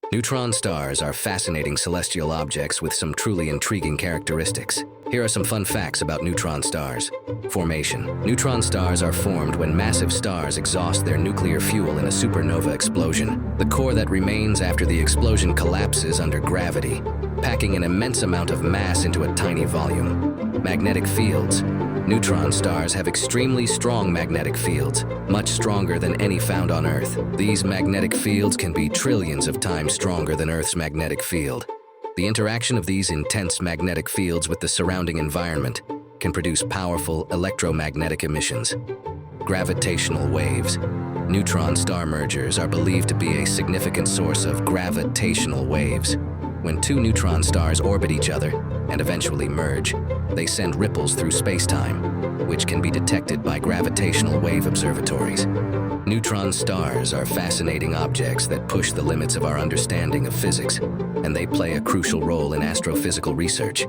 Neutron stars are fascinating celestial objects with some truly intriguing characteristics. Here are some fun facts about neutron stars. Formation. Neutron stars are formed when massive stars exhaust their nuclear fuel in a supernova explosion. The core that remains after the explosion collapses under gravity, packing an immense amount of mass into a tiny volume. Magnetic fields. Neutron stars have extremely strong magnetic fields, much stronger than any found on Earth. These magnetic fields can be trillions of times stronger than Earth's magnetic field. The interaction of these intense magnetic fields with the surrounding environment can produce powerful electromagnetic emissions. Gravitational waves. Neutron star mergers are believed to be a significant source of gravitational waves. When two neutron stars orbit each other and eventually merge, they send ripples through space-time, which can be detected by gravitational wave observatories. Neutron stars are fascinating objects that push the limits of our understanding of physics, and they play a crucial role in astrophysical research.